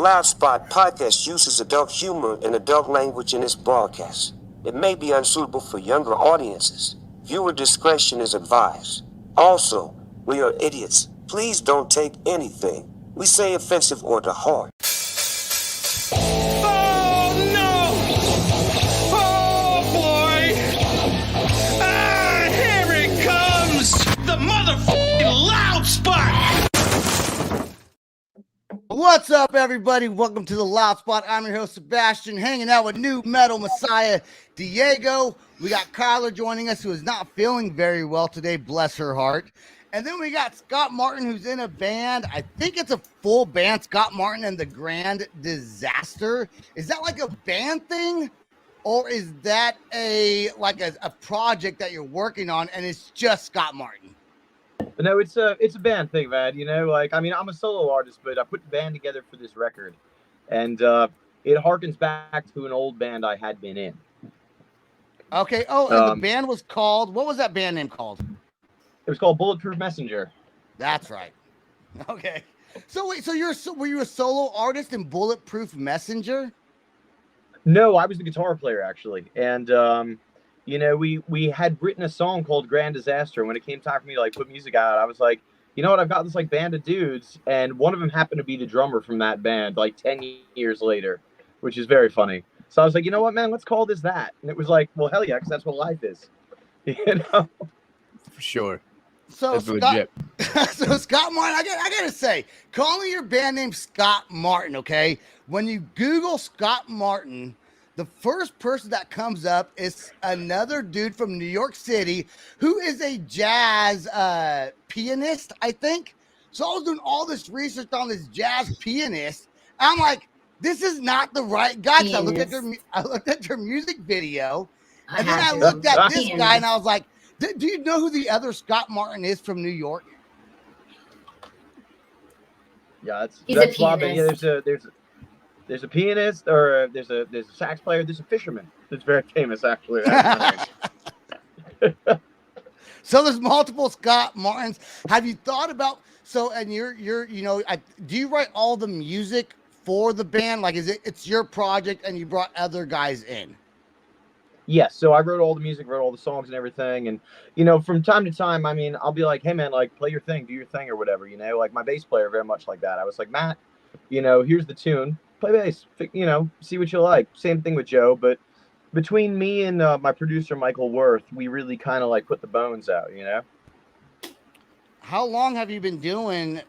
Loud Spot podcast uses adult humor and adult language in its broadcast. It may be unsuitable for younger audiences. Viewer discretion is advised. Also, we are idiots. Please don't take anything we say offensive or to heart. Oh no! Oh boy! Ah, here it comes! The motherfucking Loud Spot! What's up, everybody? Welcome to the Loud Spot. I'm your host, Sebastian, hanging out with new metal messiah, Diego. We got Kyler joining us, who is not feeling very well today, bless her heart. And then we got Scott Martin, who's in a band. I think it's a full band, Scott Martin and the Grand Disaster. Is that like a band thing? Or is that a project that you're working on and it's just Scott Martin? No, it's a band thing, man. You know, like, I mean, I'm a solo artist, but I put the band together for this record, and it harkens back to an old band I had been in. Okay. Oh, and the band was called, what was that band name called? It was called Bulletproof Messenger. That's right. Okay. So wait, were you a solo artist in Bulletproof Messenger? No, I was the guitar player, actually, and you know, we had written a song called Grand Disaster. When it came time for me to like put music out, I was like, you know what, I've got this like band of dudes, and one of them happened to be the drummer from that band like 10 years later, which is very funny. So I was like, you know what, man, let's call this that. And it was like, well, hell yeah, because that's what life is. You know? For sure. So Scott, so Scott Martin, I gotta say, calling your band name Scott Martin, okay? When you Google Scott Martin, the first person that comes up is another dude from New York City who is a jazz pianist, I think. So I was doing all this research on this jazz pianist. I'm like, this is not the right guy. I looked at their music video, and then I looked at this guy, and I was like, do you know who the other Scott Martin is from New York? Yeah, He's a pianist. Yeah, there's a pianist, or there's a sax player, there's a fisherman that's very famous, actually. So there's multiple Scott Martins. Have you thought about, and you're you know, do you write all the music for the band? Like, it's your project and you brought other guys in? Yes, so I wrote all the music, wrote all the songs and everything, and you know, from time to time, I mean, I'll be like, hey man, like, play your thing, do your thing, or whatever, you know, like my bass player very much like that. I was like, Matt, you know, here's the tune, play bass, you know, see what you like. Same thing with Joe, but between me and my producer Michael Worth, we really kind of like put the bones out, you know. How long have you been doing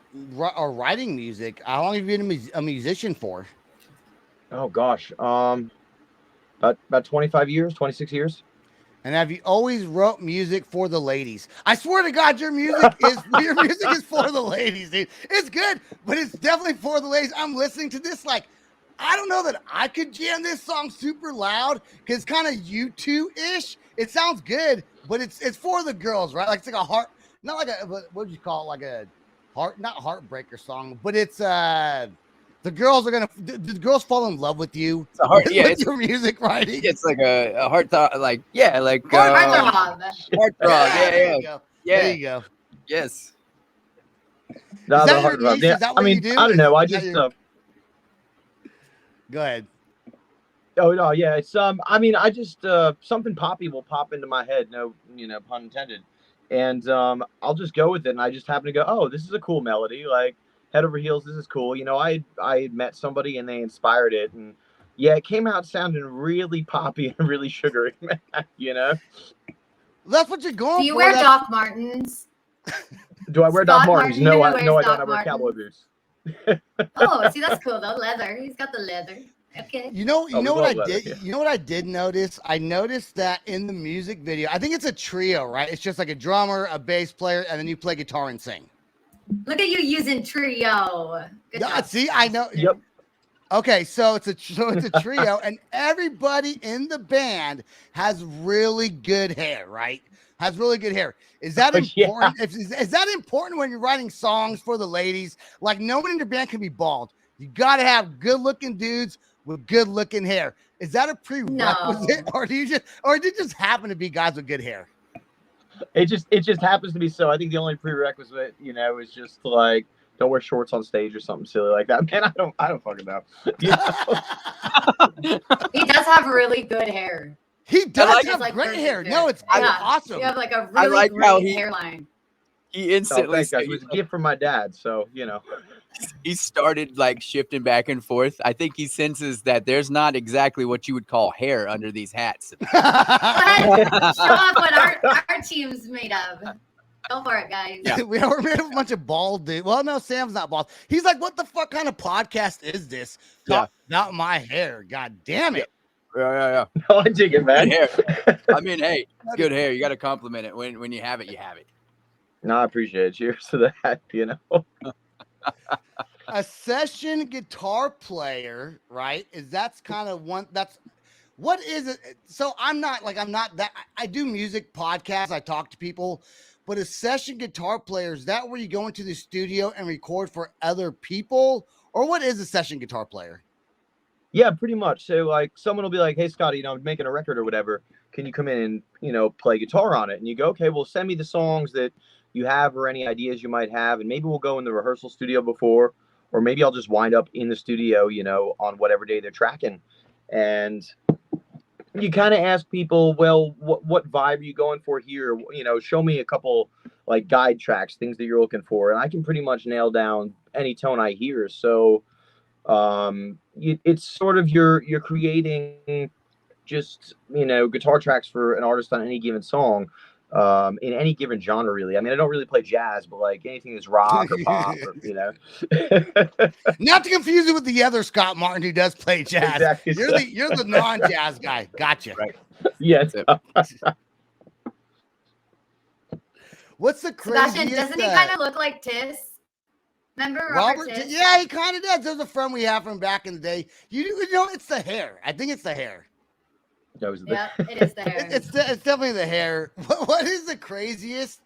or writing music? How long have you been a musician for? Oh gosh, about 25 years, 26 years. And have you always wrote music for the ladies? I swear to God, your music is for the ladies, dude. It's good, but it's definitely for the ladies. I'm listening to this like, I don't know that I could jam this song super loud because it's kind of U2-ish. It sounds good, but it's for the girls, right? Like, it's like a heart, not like a, what would you call it? Like a heart, not heartbreaker song, but it's the girls fall in love with you. It's a heart, yeah, with your music writing. It's like a heart thought, like, yeah, like Heartthrob. Heartthrob, There you yeah. go. There you go. Yes. No, Is the that your heartthrob. niche? Yeah, Is that I what mean, you do? I don't know. I Is that just Go ahead. oh no, yeah, it's I mean, I just something poppy will pop into my head, no, you know, pun intended, and I'll just go with it, and I just happen to go, oh, this is a cool melody, like head over heels, this is cool. You know, I met somebody and they inspired it, and yeah, it came out sounding really poppy and really sugary, you know. That's what you're going for. Do you wear Doc Martens? Do I wear Scott Doc Martens? Martin No, I wears don't. Doc I wear Martens. cowboy boots. Oh, see, that's cool though. Leather. He's got the leather. Okay. You know we what I love did? leather, yeah. You know what I did notice? I noticed that in the music video, I think it's a trio, right? It's just like a drummer, a bass player, and then you play guitar and sing. Look at you using trio. Good Yeah, job. see, I know. Yep. Okay, so it's a trio, and everybody in the band has really good hair, right? Has really good hair. Is that important? Yeah. Is that important when you're writing songs for the ladies? Like, no one in your band can be bald. You got to have good-looking dudes with good-looking hair. Is that a prerequisite, or did it just happen to be guys with good hair? It just happens to be so. I think the only prerequisite, you know, is just like Don't wear shorts on stage or something silly like that. Man, I don't fucking know. You know? He does have really good hair. He does like have Like great perfect hair. No, it's Yeah. awesome. You have like a I really like how great he- hairline. He Oh, instantly thanks, guys. It was a gift from my dad, so you know. he started like shifting back and forth. I think he senses that there's not exactly what you would call hair under these hats. Go ahead, show off what our team's made of. Go for it, guys. Yeah. We're made of a bunch of bald dudes. Well, no, Sam's not bald. He's like, what the fuck kind of podcast is this? Talk about my hair. God damn it. Yeah. No, I dig it, man. Good hair. I mean, hey, it's good hair. You got to compliment it. When you have it, you have it. No, I appreciate it. Cheers to that. You know. A session guitar player, right? That's kind of one. That's what is it? So I'm not that. I do music podcasts. I talk to people, but a session guitar player, is that where you go into the studio and record for other people, or what is a session guitar player? Yeah, pretty much. So like someone will be like, "Hey, Scotty, you know, I'm making a record or whatever. Can you come in and, you know, play guitar on it?" And you go, "Okay, well, send me the songs that you have or any ideas you might have, and maybe we'll go in the rehearsal studio before, or maybe I'll just wind up in the studio, you know, on whatever day they're tracking." And you kind of ask people, "Well, what vibe are you going for here? You know, show me a couple like guide tracks, things that you're looking for." And I can pretty much nail down any tone I hear. So it's sort of you're creating just, you know, guitar tracks for an artist on any given song, in any given genre, really. I mean, I don't really play jazz, but like anything that's rock or pop, or, you know. Not to confuse it with the other Scott Martin who does play jazz. Exactly. You're the non-jazz guy. Gotcha. Right. Yes. What's the craziest? Sebastian, doesn't he kind of look like Tiss? Remember Robert Tiss? Yeah, he kind of does. There's a friend we have from back in the day. You know, it's the hair. I think it's the hair. Yeah, it is the hair. It's definitely the hair. What is the craziest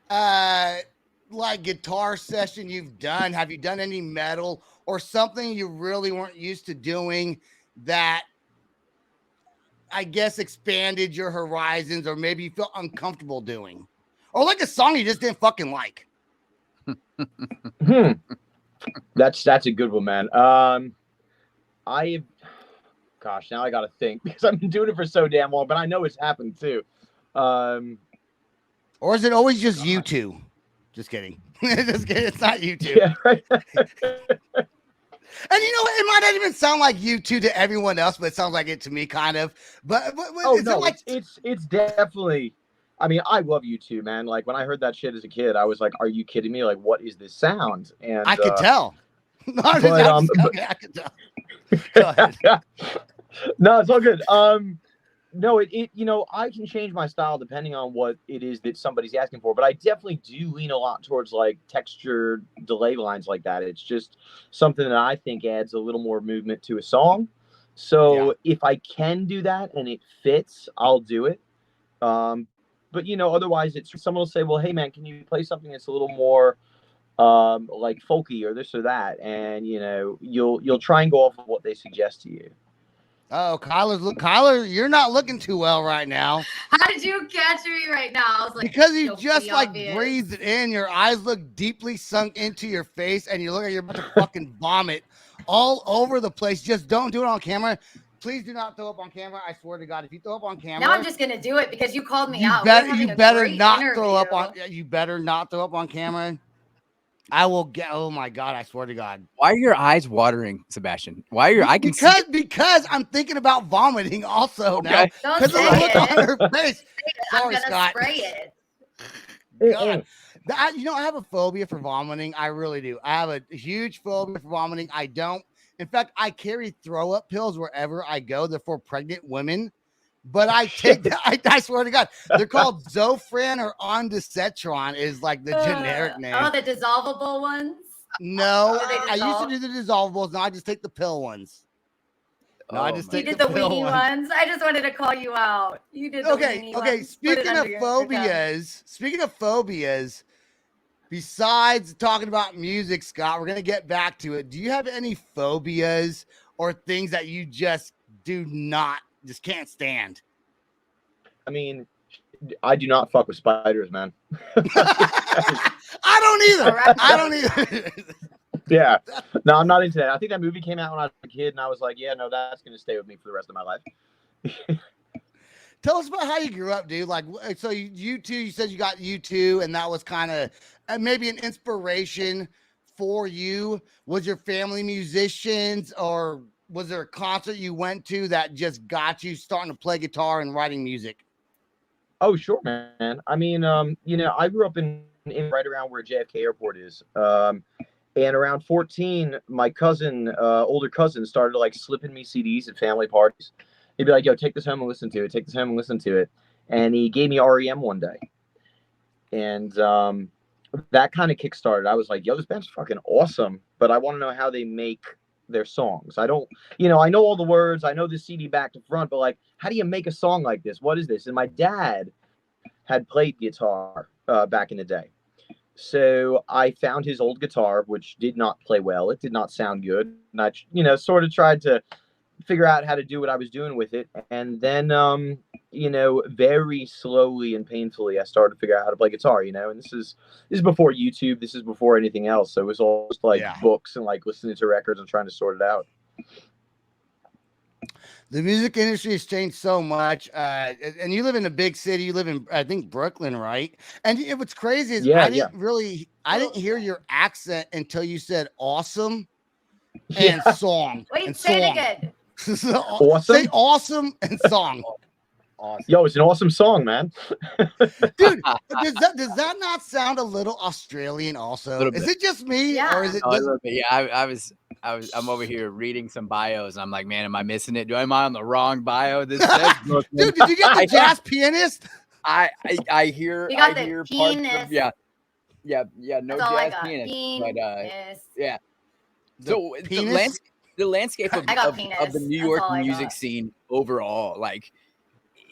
like guitar session you've done? Have you done any metal or something you really weren't used to doing that I guess expanded your horizons, or maybe you felt uncomfortable doing? Or like a song you just didn't fucking like? That's a good one, man. Gosh, now I gotta think because I've been doing it for so damn long, but I know it's happened too. Or is it always just you two? Just kidding. Just kidding. It's not you two. Yeah, right. And you know what? It might not even sound like you two to everyone else, but it sounds like it to me, kind of. But Oh is no, it like it's definitely. I mean, I love you too, man. Like when I heard that shit as a kid, I was like, "Are you kidding me? Like, what is this sound?" And I could tell. I could tell. Go ahead. No, it's all good. No, it you know, I can change my style depending on what it is that somebody's asking for, but I definitely do lean a lot towards like textured delay lines like that. It's just something that I think adds a little more movement to a song. So if I can do that and it fits, I'll do it. But you know, otherwise it's someone will say, "Well, hey man, can you play something that's a little more like folky or this or that?" And you know, you'll try and go off of what they suggest to you. Oh, Kyler, you're not looking too well right now. How did you catch me right now? I was like, Because you so just like obvious. breathed in, your eyes look deeply sunk into your face, and you look like you're about to fucking vomit all over the place. Just don't do it on camera. Please do not throw up on camera. I swear to God, if you throw up on camera, Now I'm just gonna do it because you called me you out. you better not throw up on. You better not throw up on camera. I will get. Oh my God! I swear to God. Why are your eyes watering, Sebastian? Why are your? I can see it. Because I'm thinking about vomiting also Okay. now. Don't Because of the say look it. on her face. I'm Sorry, gonna Scott. spray it. God. You know, I have a phobia for vomiting. I really do. I have a huge phobia for vomiting. I don't. In fact, I carry throw up pills wherever I go. They're for pregnant women. But I take I swear to God, they're called Zofran or Ondansetron is like the generic name. Oh, the dissolvable ones. No, Do they I used to dissolve? do the dissolvables. Now I just take the pill ones. No, I just You take did the pill weenie ones. I just wanted to call you out. You did the Okay. weenie ones. Put it Speaking of under your tongue. phobias, besides talking about music, Scott, we're gonna get back to it. Do you have any phobias or things that you just can't stand? I mean, I do not fuck with spiders, man. I don't either. Correct. I don't either. Yeah. No, I'm not into that. I think that movie came out when I was a kid, and I was like, yeah, no, that's going to stay with me for the rest of my life. Tell us about how you grew up, dude. Like, so you two, you said you got U2, and that was kind of maybe an inspiration for you. Was your family musicians, or was there a concert you went to that just got you starting to play guitar and writing music? Oh, sure, man. I mean, I grew up in right around where JFK Airport is. And around 14, my cousin, older cousin, started like slipping me CDs at family parties. He'd be like, yo, take this home and listen to it. Take this home and listen to it. And he gave me REM one day. And that kind of kickstarted. I was like, yo, this band's fucking awesome, but I want to know how they make their songs. I don't, I know all the words. I know the CD back to front, but like, how do you make a song like this? What is this? And my dad had played guitar back in the day. So I found his old guitar, which did not play well. It did not sound good. And I, sort of tried to figure out how to do what I was doing with it. And then, very slowly and painfully, I started to figure out how to play guitar, and this is before YouTube. This is before anything else. So it was all just like books and like listening to records and trying to sort it out. The music industry has changed so much. And you live in a big city. You live in, I think, Brooklyn, right? And what's crazy is I didn't hear your accent until you said awesome and song. Wait, and say song. it again. Awesome? Say awesome and song. Awesome. Yo, it's an awesome song, man. Dude, does that not sound a little Australian also? Is it just me? Yeah. Or is it a little bit. Yeah, I'm over here reading some bios. I'm like, man, am I missing it? Am I on the wrong bio? This says dude, did you get the jazz pianist? I hear You got I the hear pianist. parts of, no jazz pianist. But yeah. So the landscape of the New York music scene overall, like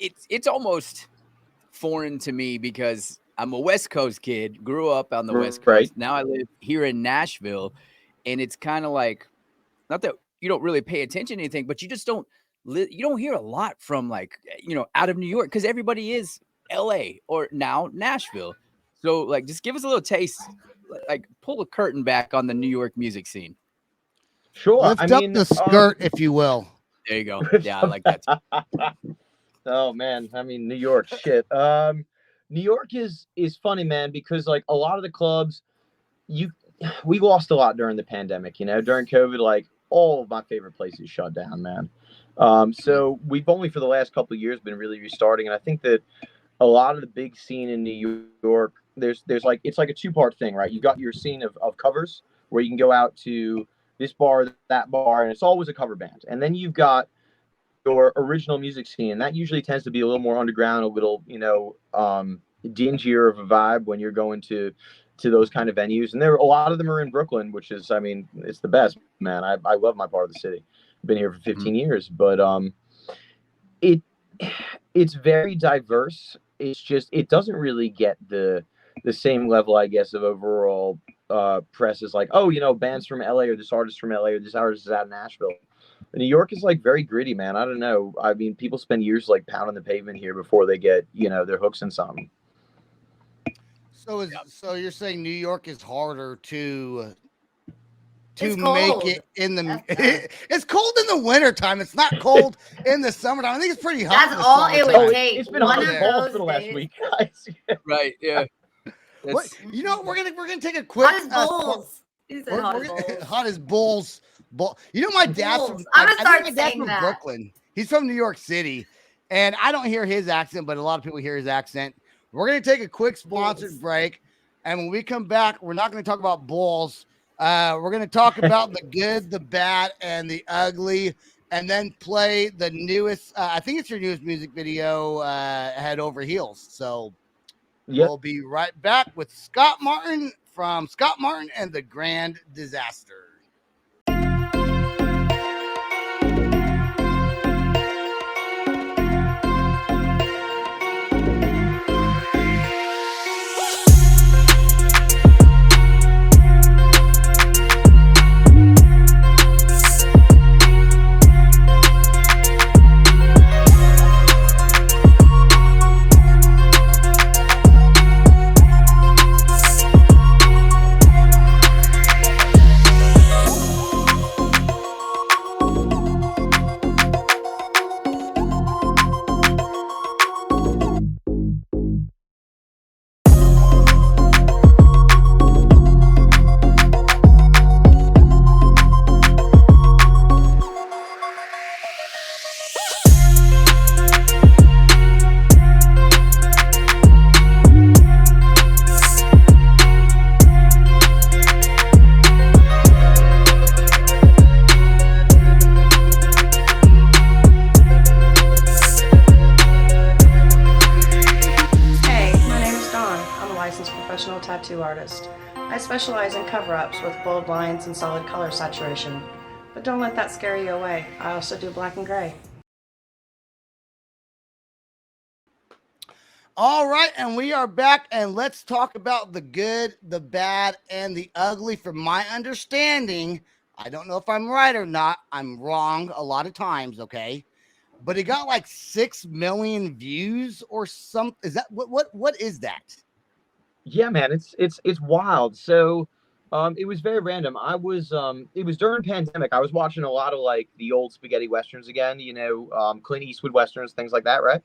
it's almost foreign to me because I'm a West Coast kid, grew up on the West Coast. Now I live here in Nashville, and it's kind of like, not that you don't really pay attention to anything, but you just don't hear a lot from like, out of New York because everybody is LA or now Nashville. So like, just give us a little taste, like pull the curtain back on the New York music scene. Sure. Lift up the skirt, if you will. There you go. Yeah, I like that too. Oh man, I mean New York shit. New York is funny, man, because like a lot of the clubs, we lost a lot during the pandemic, during COVID, like all of my favorite places shut down, man. So we've only for the last couple of years been really restarting, and I think that a lot of the big scene in New York, there's like, it's like a two-part thing, right? You got your scene of covers where you can go out to this bar, that bar, and it's always a cover band. And then you've got your original music scene, and that usually tends to be a little more underground, a little, dingier of a vibe when you're going to those kind of venues. And a lot of them are in Brooklyn, which is, I mean, it's the best, man. I love my part of the city. I've been here for 15 years, but it's very diverse. It's just, it doesn't really get the same level, I guess, of overall press is like, bands from LA or this artist from LA or this artist is out of Nashville. New York is like very gritty, man. I don't know. I mean, people spend years like pounding the pavement here before they get, their hooks in something. So you're saying New York is harder to It's make cold. it in the it's cold in the wintertime. It's not cold in the summertime. I think it's pretty hot. That's in the all it summertime. would take. It's been hot as balls for the last week, guys. Right. Yeah. What? We're gonna take a quick Hot as bulls. He said hot as bulls. hot as bulls. My dad's from, I'm gonna start my dad's saying from that. Brooklyn. He's from New York City, and I don't hear his accent, but a lot of people hear his accent. We're gonna take a quick sponsored break, and when we come back, we're not gonna talk about bulls. We're gonna talk about the good, the bad, and the ugly, and then play the newest. I think it's your newest music video, Head Over Heels. So. Yep. We'll be right back with Scott Martin from Scott Martin and the Grand Disaster. tattoo artist. I specialize in cover-ups with bold lines and solid color saturation. But don't let that scare you away. I also do black and gray. All right, and we are back, and let's talk about the good, the bad, and the ugly. From my understanding, I don't know if I'm right or not. I'm wrong a lot of times, okay? But it got like 6 million views or something. Is that what is that? Yeah, man, it's wild. So it was very random. It was during pandemic. I was watching a lot of like the old spaghetti westerns again, Clint Eastwood westerns, things like that, right?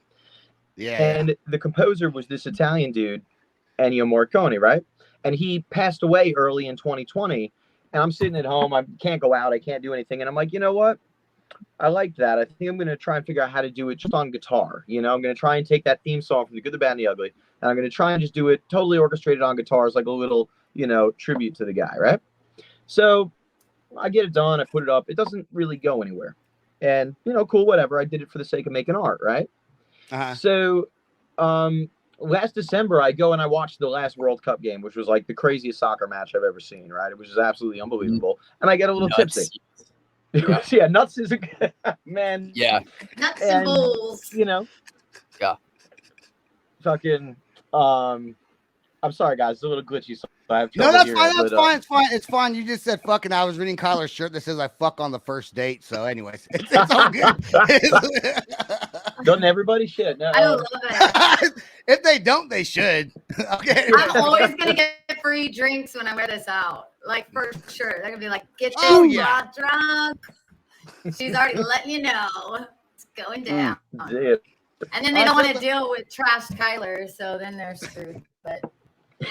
Yeah. And the composer was this Italian dude, Ennio Morricone, right? And he passed away early in 2020. And I'm sitting at home. I can't go out. I can't do anything. And I'm like, you know what? I like that. I think I'm going to try and figure out how to do it just on guitar. I'm going to try and take that theme song from The Good, the Bad, and the Ugly. And I'm going to try and just do it totally orchestrated on guitars, like a little, tribute to the guy, right? So I get it done. I put it up. It doesn't really go anywhere. And, cool, whatever. I did it for the sake of making art, right? So last December, I go and I watched the last World Cup game, which was like the craziest soccer match I've ever seen, right? It was just absolutely unbelievable. And I get a little tipsy. Yeah, nuts is a good man. Yeah. Nuts and bolts. Yeah. Fucking I'm sorry guys, it's a little glitchy, so I have No, that's fine. That's fine. It's fine. It's fine. You just said fucking. I was reading Kyler's shirt that says I fuck on the first date. So, anyways, it's all good. Doesn't everybody shit? No. I love it. If they don't, they should. Okay. I'm always gonna get free drinks when I wear this out. Like for sure. They're gonna be like, get this broad drunk. She's already letting you know it's going down. Yeah. And then they don't want to deal with trashed Kyler, so then they're screwed. But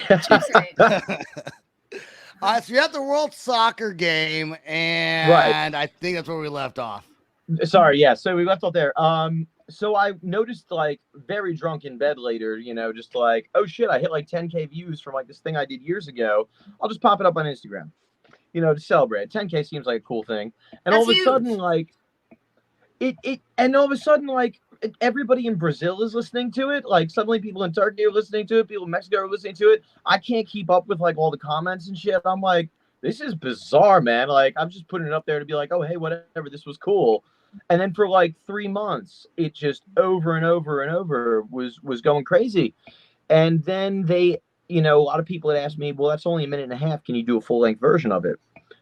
that's right. All right, so you're at the World Soccer game, and I think that's where we left off. Sorry, yeah. So we left off there. So I noticed, like, very drunk in bed later, just like, oh shit, I hit like 10K views from like this thing I did years ago. I'll just pop it up on Instagram, to celebrate. 10K seems like a cool thing. And all of a sudden, like, all of a sudden, like, everybody in Brazil is listening to it. Like, suddenly people in Turkey are listening to it. People in Mexico are listening to it. I can't keep up with like all the comments and shit. I'm like, this is bizarre, man. Like, I'm just putting it up there to be like, oh, hey, whatever, this was cool. And then for like 3 months, it just over and over and over was going crazy. And then they, a lot of people had asked me, well, that's only a minute and a half. Can you do a full length version of it?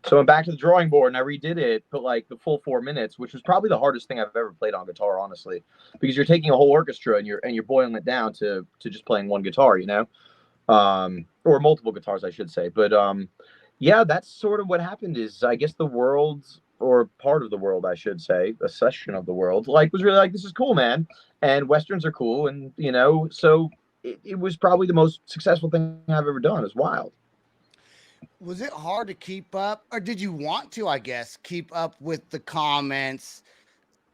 So I'm back to the drawing board and I redid it, but like the full 4 minutes, which was probably the hardest thing I've ever played on guitar, honestly, because you're taking a whole orchestra and you're boiling it down to just playing one guitar, or multiple guitars, I should say. But yeah, that's sort of what happened. Is I guess the world, or part of the world, I should say, a section of the world, like, was really like, this is cool, man, and westerns are cool, and so it was probably the most successful thing I've ever done. It's wild. Was it hard to keep up, or did you want to, I guess, keep up with the comments,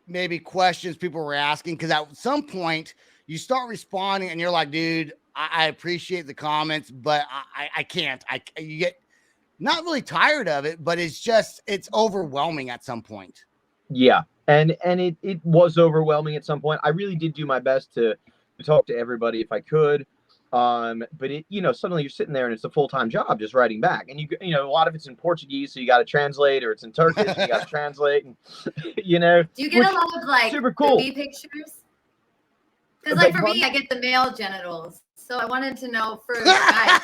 maybe questions people were asking? Because at some point you start responding and you're like, dude, I appreciate the comments, but I can't. You get not really tired of it, but it's overwhelming at some point. Yeah. And it was overwhelming at some point. I really did do my best to talk to everybody if I could. But it, suddenly you're sitting there and it's a full-time job just writing back, and a lot of it's in Portuguese, so you got to translate, or it's in Turkish, you got to translate, and Do you get a lot of like super cool baby pictures? Because like for me, I get the male genitals, so I wanted to know for guys,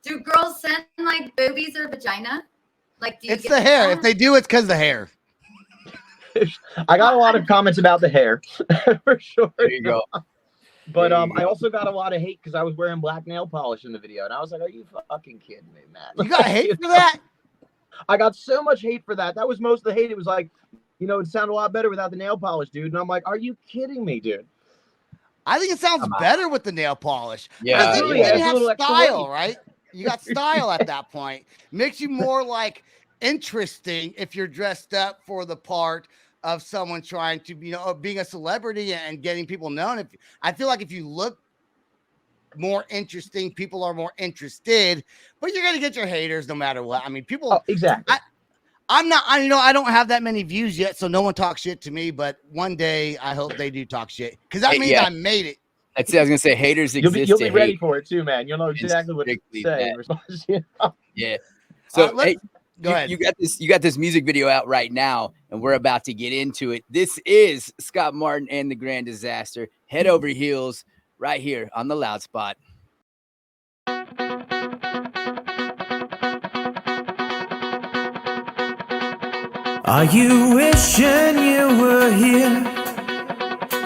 do girls send like boobies or vagina? Like, do you it's the hair. If they do, it's because of the hair. I got a lot of comments about the hair for sure. There you go. But I also got a lot of hate because I was wearing black nail polish in the video, and I was like, "Are you fucking kidding me, man?" You got hate for that? I got so much hate for that. That was most of the hate. It was like, it sounded a lot better without the nail polish, dude. And I'm like, "Are you kidding me, dude?" I think it sounds better with the nail polish. Yeah, you have style, right? You got style at that point. Makes you more like interesting if you're dressed up for the part of someone trying to, being a celebrity and getting people known. I feel like if you look more interesting, people are more interested, but you're going to get your haters no matter what. I mean, people, exactly. I don't have that many views yet, so no one talks shit to me, but one day I hope they do talk shit, because that means I made it. That's it. I was gonna say haters exist. You'll be ready for it too, man. You'll know exactly what to say in response. Yeah. So hey, go ahead. You got this music video out right now, and we're about to get into it. This is Scott Martin and the Grand Disaster. Head over heels right here on the Loud Spot. Are you wishing you were here?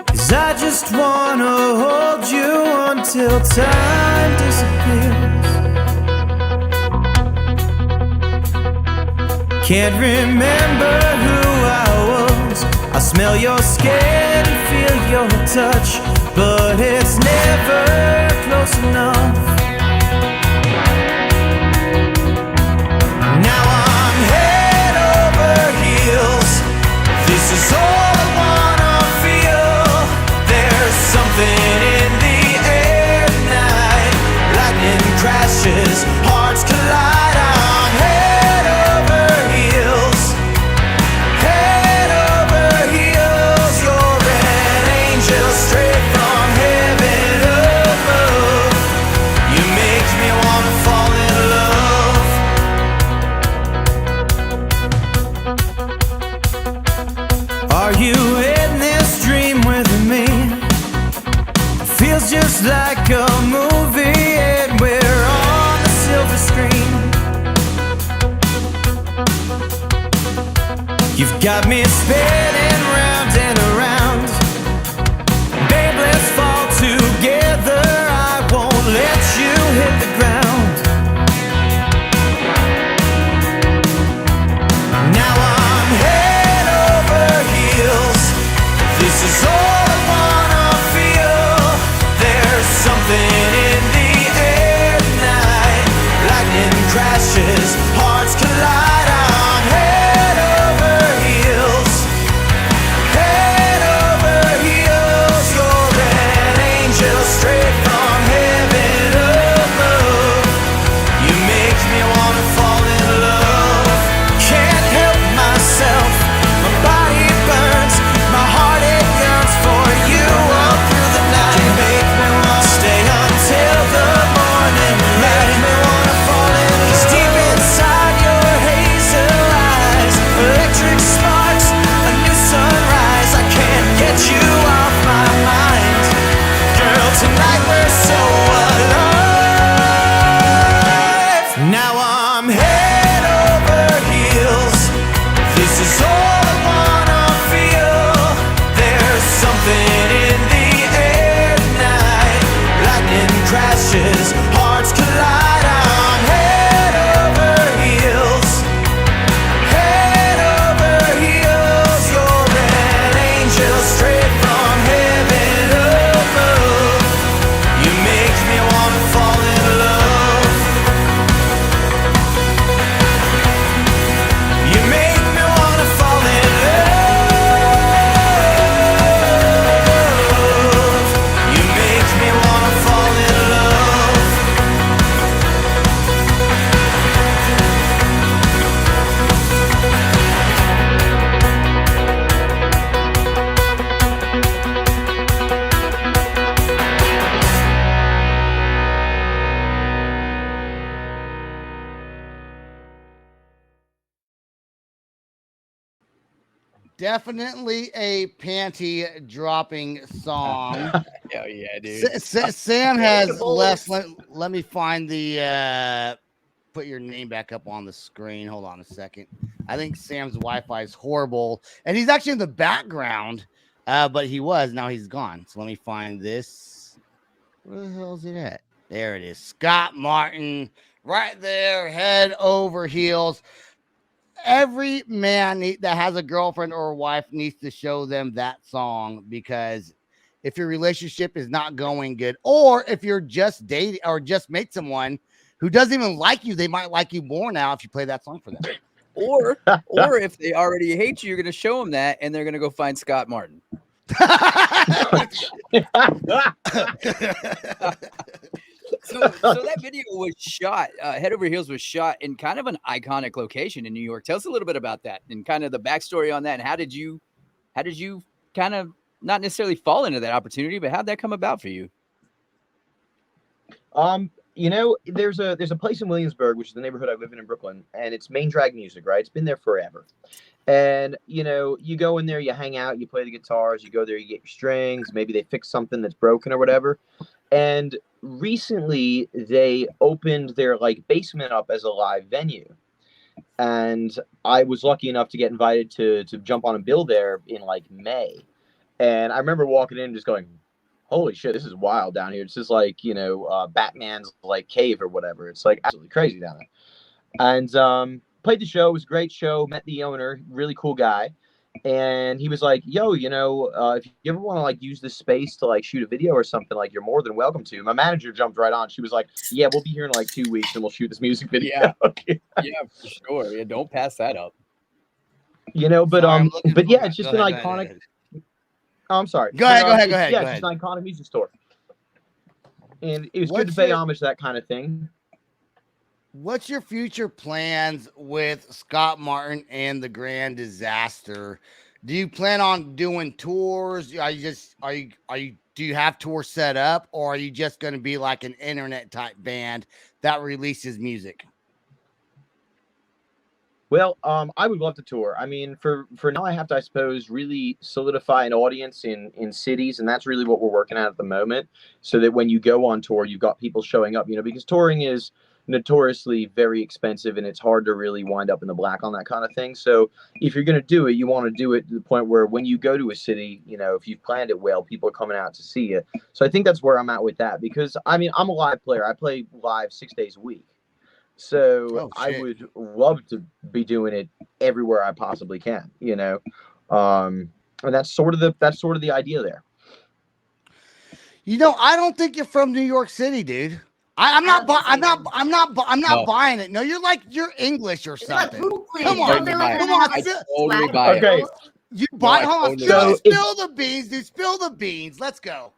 'Cause I just wanna hold you until time disappears. Can't remember who I was. I smell your skin and feel your touch, but it's never close enough. Now I'm head over heels. This is all I wanna feel. There's something in the air tonight. Lightning crashes, hearts collide. I'm head over heels. Head over heels. You're an angel straight from heaven above. You make me wanna fall in love. Are you in this dream with me? Feels just like a movie and we're on the silver screen. You've got me spinning round and around. Babe, let's fall together. I won't let you hit the ground. Now I'm head over heels. This is all I wanna feel. There's something in the air tonight. Lightning crashes, hearts collide. I'm head over heels. Head over heels. You're an angel straight from heaven above. You make me wanna fall in love. Can't help myself. My body burns. My heart it yearns for you all through the night. You make me wanna stay until the morning. Make me wanna fall in love. 'Cause deep inside your hazel eyes, electric sparks, a new sunrise. I can't get you off my mind. Girl, tonight we're so alive. Now I'm head over heels. This is all I wanna feel. There's something in the air tonight. Lightning crashes, hearts collide. I'm head over heels. Head over heels. You're an angel straight from heaven above. You make me wanna fall in love. You make me wanna fall in love. You make me wanna fall in love. Definitely a panty dropping song. Hell yeah, dude. Sam has left. Let me find the put your name back up on the screen. Hold on a second. I think Sam's Wi-Fi is horrible, and he's actually in the background, but he was. Now he's gone. So let me find this. Where the hell is it at? There it is. Scott Martin, right there, head over heels. Every man that has a girlfriend or a wife needs to show them that song, because if your relationship is not going good, or if you're just dating or just met someone who doesn't even like you, they might like you more now if you play that song for them. Or if they already hate you, you're going to show them that, and they're going to go find Scott Martin. So that video was shot, Head Over Heels was shot in kind of an iconic location in New York. Tell us a little bit about that and kind of the backstory on that. And how did you kind of not necessarily fall into that opportunity, but how'd that come about for you? There's a place in Williamsburg, which is the neighborhood I live in Brooklyn, and it's Main Drag Music, right? It's been there forever. And, you go in there, you hang out, you play the guitars, you go there, you get your strings, maybe they fix something that's broken or whatever. And recently they opened their like basement up as a live venue. And I was lucky enough to get invited to jump on a bill there in like May. And I remember walking in and just going, holy shit, this is wild down here. It's just like, Batman's like cave or whatever. It's like absolutely crazy down there. And played the show. It was a great show. Met the owner, really cool guy. And he was like, yo, if you ever want to like use this space to like shoot a video or something, like you're more than welcome to. My manager jumped right on. She was like, yeah, we'll be here in like 2 weeks and we'll shoot this music video. Yeah, for sure. Yeah, don't pass that up. But yeah, it's just an iconic. Oh, I'm sorry. Go ahead. Yeah, it's just an iconic music store. And it was good to pay homage to that kind of thing. What's your future plans with Scott Martin and the Grand Disaster? Do you plan on doing tours? Do you have tours set up, or are you just going to be like an internet type band that releases music? Well, I would love to tour. I mean, for now, I have to, I suppose, really solidify an audience in cities, and that's really what we're working at the moment, so that when you go on tour, you've got people showing up, because touring is notoriously very expensive, and it's hard to really wind up in the black on that kind of thing. So if you're going to do it, you want to do it to the point where when you go to a city, if you've planned it well, people are coming out to see you. So I think that's where I'm at with that, because, I mean, I'm a live player. I play live 6 days a week. So I would love to be doing it everywhere I possibly can, and that's sort of the idea there. I don't think you're from New York City, dude. I'm not buying it. No, you're English or something. Come on. Okay. You buy. Hold on. Spill the beans, dude. Spill the beans. Let's go.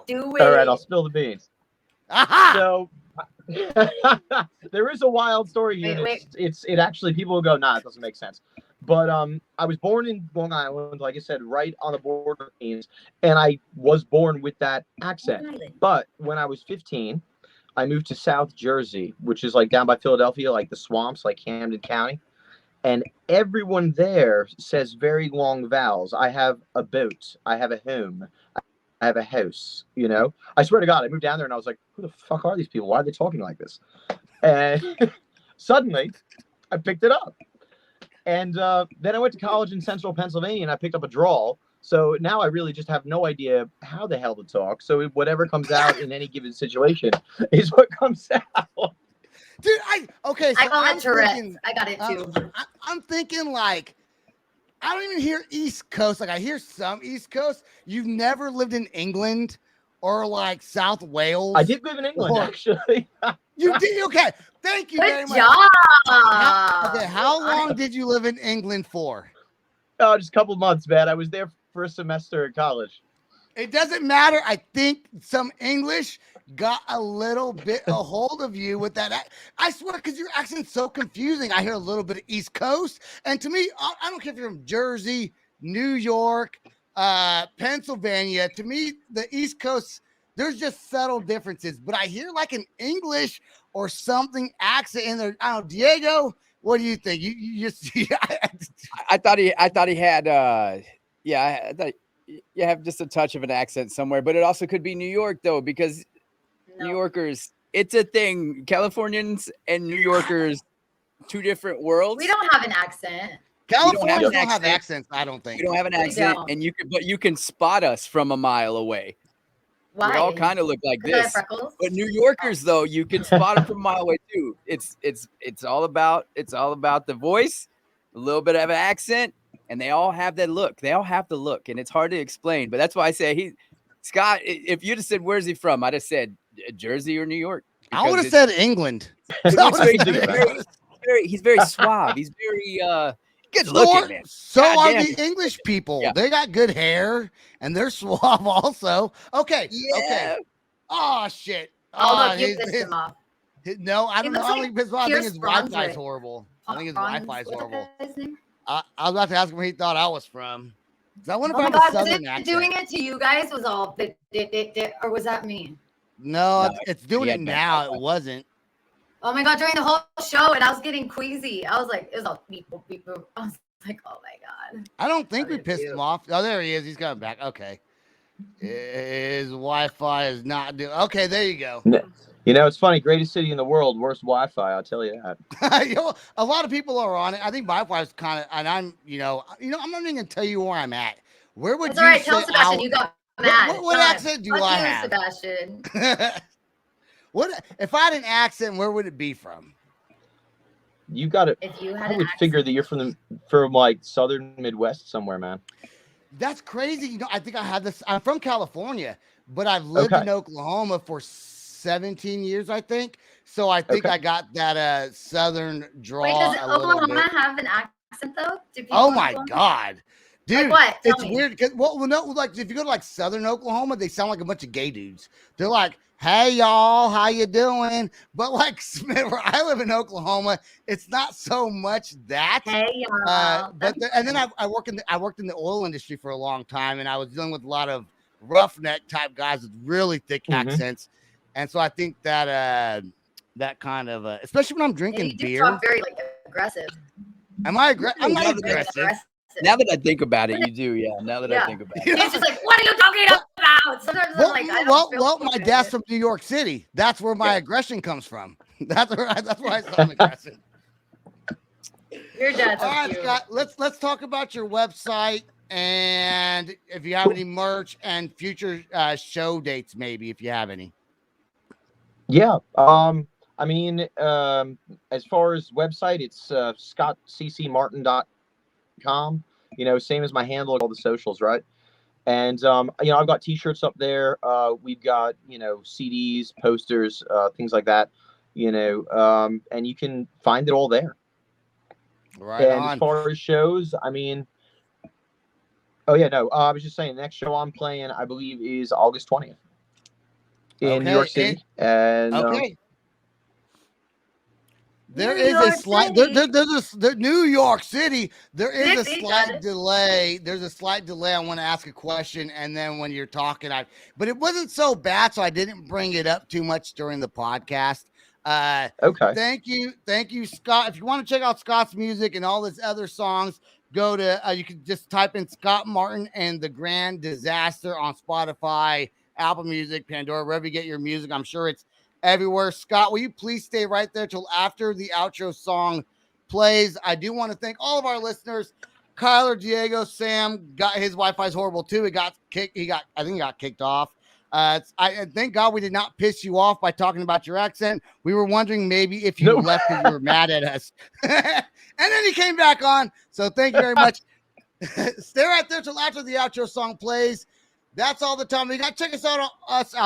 Do it. All right, I'll spill the beans. Aha! So there is a wild story here. It actually, people will go, nah, it doesn't make sense. But I was born in Long Island, like I said, right on the border of Queens, and I was born with that accent. But when I was 15, I moved to South Jersey, which is like down by Philadelphia, like the swamps, like Camden County. And everyone there says very long vowels. I have a boat. I have a home. I have a house, I swear to God, I moved down there and I was like, who the fuck are these people? Why are they talking like this? And suddenly I picked it up. And then I went to college in central Pennsylvania and I picked up a drawl. So now I really just have no idea how the hell to talk. So whatever comes out in any given situation is what comes out. Dude, I got it, Tourette's. I got it too. I'm thinking like, I don't even hear East Coast. Like I hear some East Coast. You've never lived in England or like South Wales. I did live in England, actually. You did? Okay. Thank you very much. Good job. How long did you live in England for? Oh, just a couple of months, man. I was there for a semester at college. It doesn't matter. I think some English got a little bit a hold of you with that. I swear, because your accent's so confusing. I hear a little bit of East Coast. And to me, I don't care if you're from Jersey, New York, Pennsylvania. To me, the East Coast, there's just subtle differences. But I hear like an English or something accent in there. I don't know, Diego, what do you think? You just I thought he had I thought you have just a touch of an accent somewhere, but it also could be New York though, because New Yorkers, it's a thing. Californians and New Yorkers, two different worlds. We don't have an accent. Californians don't have accents, I don't think. We don't have an accent, and you can spot us from a mile away. Why? We all kind of look like this. But New Yorkers, though, you can spot them from a mile away too. It's all about the voice, a little bit of an accent, and they all have that look. They all have the look, and it's hard to explain. But that's why I say Scott. If you'd have said where's he from, I'd have said Jersey or New York. I would have said England. He's very suave. He's very good looking, man. So are the English people. Yeah. They got good hair and they're suave also. Okay. Yeah. Okay. Oh shit. You pissed him off. No, I don't know. I don't think his Wi-Fi is horrible. I think his Wi-Fi is horrible. I was about to ask him where he thought I was from. I wonder if I have a southern accent. Doing it to you guys was all or was that me? No, it's doing it now. It wasn't. Oh my God, during the whole show, and I was getting queasy. I was like, it was all beep, boop, beep, boop. I was like, oh my God. I don't think we pissed him off. Oh, there he is. He's coming back. Okay. His Wi-Fi is not doing. Okay, there you go. You know, it's funny. Greatest city in the world, worst Wi-Fi. I'll tell you that. You know, a lot of people are on it. I think Wi-Fi is kind of, and I'm, I'm not even gonna tell you where I'm at. Where would it's you? All right, tell Sebastian you got mad. What accent do I have? Sebastian. What if I had an accent? Where would it be from? You got it. If you had I would figure that you're from like southern Midwest somewhere, man. That's crazy. I think I have this. I'm from California, but I've lived in Oklahoma for 17 years, I think. So I think I got that southern draw. Wait, does Oklahoma have an accent though? Oh my God. Dude, like what? It's weird because like if you go to like southern Oklahoma, they sound like a bunch of gay dudes. They're like, "Hey y'all, how you doing?" But like where I live in Oklahoma, it's not so much that. Hey y'all. And then I worked in the oil industry for a long time, and I was dealing with a lot of roughneck type guys with really thick accents, and so I think that that kind of especially when I'm drinking beer. Talk very like aggressive. Am I aggressive? I'm not aggressive. Now that I think about it, you do, yeah. Now that I think about it, it's just like, what are you talking about? Sometimes I'm like, I don't well, my dad's from New York City. That's where my aggression comes from. That's why I sound aggressive. Your dad's all right, Scott. Let's talk about your website and if you have any merch and future show dates, maybe if you have any. Yeah. I mean, as far as website, it's scottccmartin.com. Same as my handle at all the socials, right? And I've got t-shirts up there. We've got CDs, posters, things like that. And you can find it all there. Right. And as far as shows, I mean, I was just saying, the next show I'm playing, I believe, is August 20th in New York City. There is a slight New York City. There is a slight delay. There's a slight delay. I want to ask a question, and then when you're talking, but it wasn't so bad, so I didn't bring it up too much during the podcast. Thank you, Scott. If you want to check out Scott's music and all his other songs, go to you can just type in Scott Martin and the Grand Disaster on Spotify, Apple Music, Pandora, wherever you get your music. I'm sure it's everywhere. Scott, will you please stay right there till after the outro song plays? I do want to thank all of our listeners. Kyler, Diego, Sam got his Wi-Fi is horrible too. I think he got kicked off. I thank God we did not piss you off by talking about your accent. We were wondering maybe if you left because you were mad at us. And then he came back on. So thank you very much. Stay right there till after the outro song plays. That's all the time. You got to check us out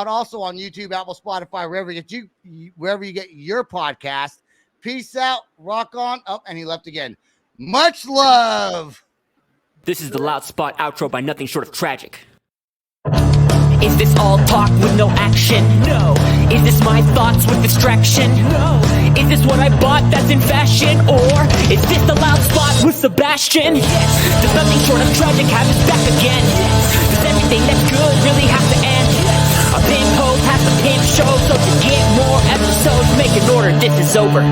also on YouTube, Apple, Spotify, wherever you get your podcast. Peace out. Rock on. Oh, and he left again. Much love. This is the Loud Spot outro by Nothing Short of Tragic. Is this all talk with no action? No. Is this my thoughts with distraction? No. Is this what I bought that's in fashion? Or is this the Loud Spot with Sebastian? Yes. Does Nothing Short of Tragic have his back again? Yes. Does everything that's good really have to end? Yes. A pimp host has to pimp show, so to get more episodes, make an order, this is over.